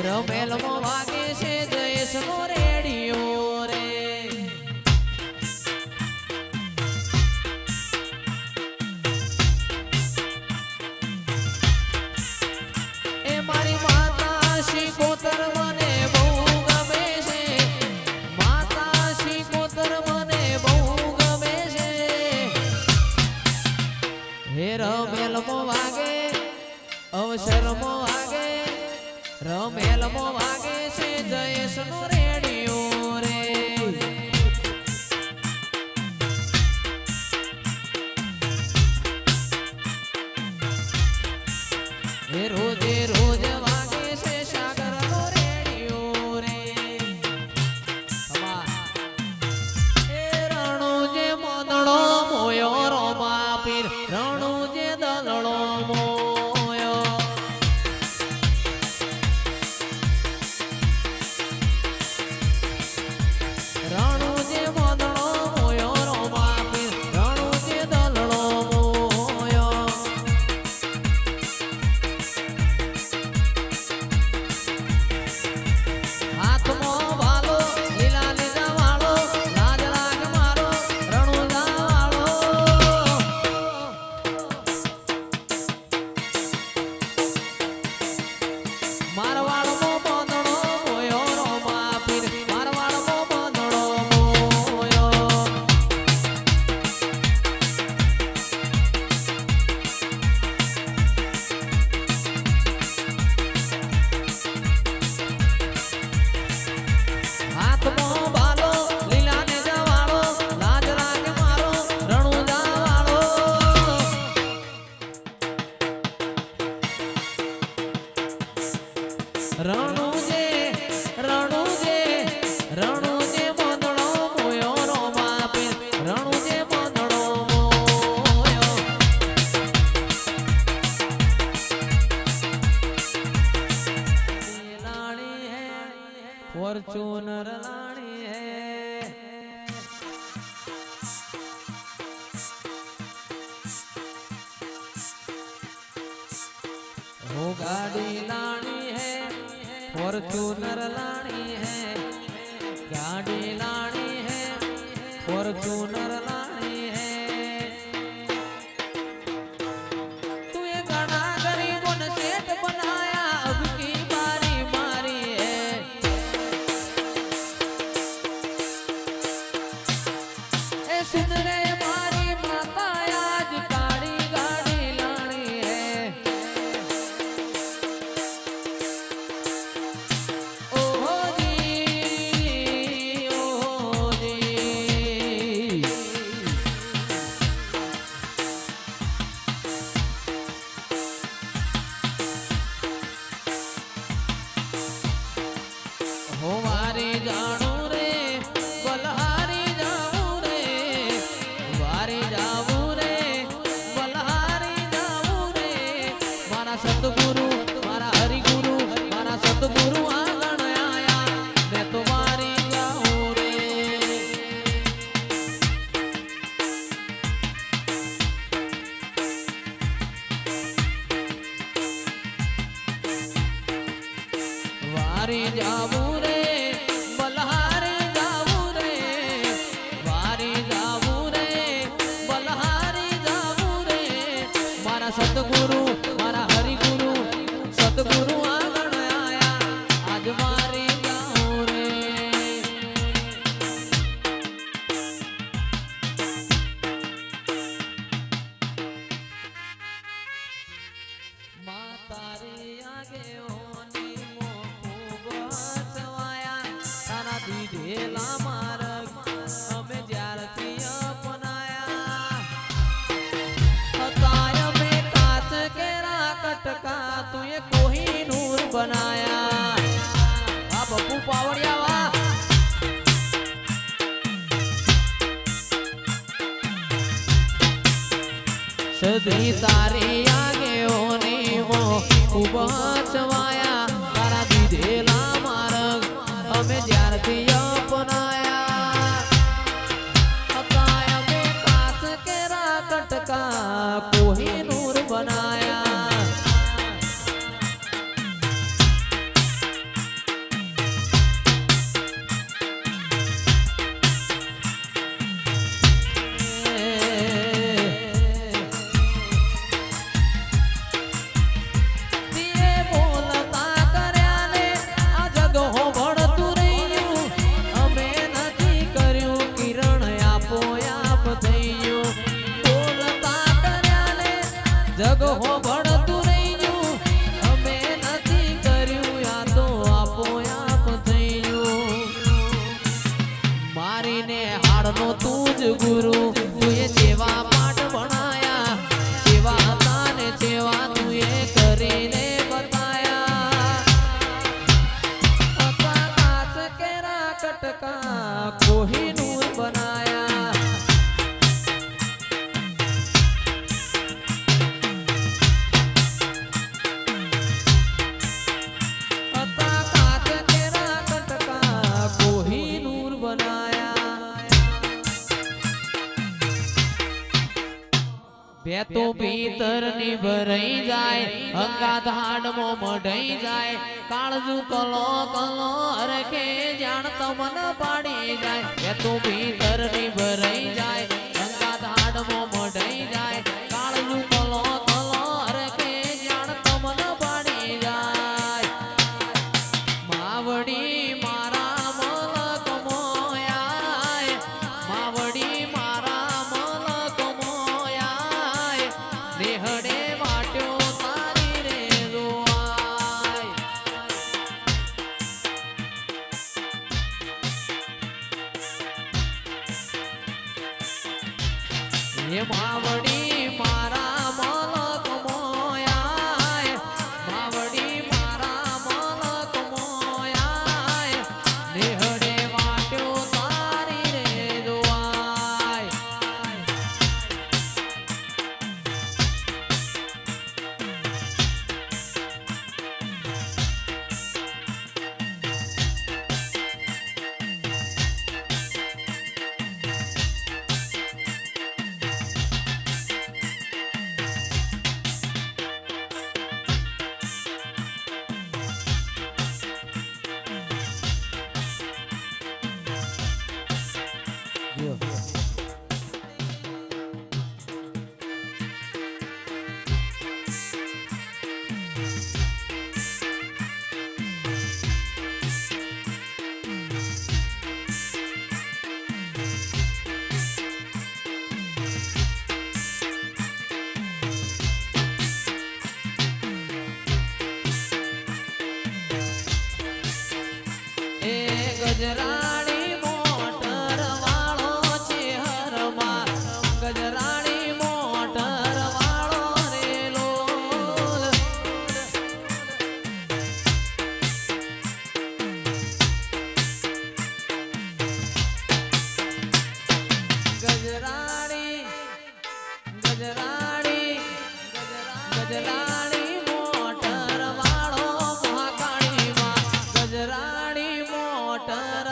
રમેલમાં વાગે છે જયેશનો રેડિયો રે. એ મારી માતા શિકોતર મને બહુ ગમે છે. માતા શિકોતર મને બહુ ગમે છે. હે રમેલમાં વાગે અવસરમાં વાગે રમેલમાં વાગે છે જયેશનો રેડિયો રે. એ રોજે રોજ વાગે છે સાગરનો રેડિયો રે. એ રણુજે મદડો મોયો રોમા પીર રણુજે દલડો મોયો. રણુજે મદડો મોયો રોમા પીર રણુજે દલડો મોયો. હાથમાં વાલો લીલા લીલા વાળો લાજ લાગ મારો રણુજા વાળો. મારવાડમાં બંધણો મોયો રોમા પીર મારવાડમાં બંધણો મોયો. હાથમાં બાલો લીલા ને જવાળો લાજ લાગે મારો રણુજા વાળો. રણુજે રણુજે રણુજે બંધણો મોયો રોમા પીર રણુજે બંધણો મોયો. લાણી હે ફોર્ચ્યુનર લાણી હે. वो गाड़ी लानी है फॉर्च्यूनर लानी है. गाड़ी लानी है फॉर्च्यूनर लानी है. तू ये घना गरीबों ने सेठ बनाया अब की बारी मारी है. ए सुन रे मारी माता आज काली गाड़ी लानी है. ओहो जी ओहो जी. हो वारी जाणू रे बलहारी जाऊं रे. वारी जाऊं रे बलहारी जाऊं रे. मारा सतगुरु मारा हरिगुरु मारा सतगुरु आंगण आया मैं तो वारी जाऊं रे. वारी जाऊं रे बलहारी जाऊं रे. वारी जाऊं रे बलहारी जाऊं रे. मारा सतगुरु मारा हरिगुरु सतगुरु आंगण आया आज वारी जाऊं रे. माता रे आगे होनी मोह बचवाया तारा દીધેલા માર્ગ અમે જ્યારથી અપનાયા. હતા અમે કાચ કેરા કટકા તું એ કોહિનૂર બનાયા. આ બપુ પાવડિયા વા. સદી તારી આગે હોની મોહ બચવાયા તારા દીધેલા માર્ગ અમે જ્યારથી અપનાયા. હતા અમે કાચ કેરા કટકા કોહિનૂર બનાયા. તું ભીતર ની ભરાઈ જાય અંગાત હાડમાં મઢાઈ જાય કાળજુ કલો કલો રખે જાણ તમન પાડી જાય તું ભીતર ની ભરાઈ જાય અંગાત હાડમાં મઢાઈ જાય કાળજુ કલો કલો રખે જાણ તમન પાડી જાય માવડી મારા મલક મોયાય માવડી મારા મલક મોયાય દેહડે વાટ્યો તારી રે જોવાય હે માવડી મારા મલક મોયાય માવડી મારા મલક મોયાય દેહડે વાટ્યો તારી રે જોવાય ગજરાણી મોટર વાળો છે હરમાં ગજરાણી મોટર વાળો રે લોલ ગજરાણી ગજરાણી ગજરાણી મોટર વાળો મહાકાળીમાં ગજરાણી મોટર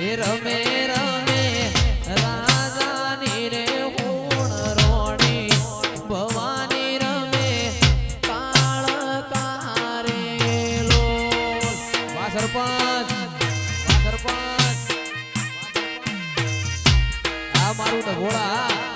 એ રમે રમે રાજાની રે હોણ રોણી ભવાની રમે કાળ કારેલો વાહ સરપંચ આ મારું તો ઘોડા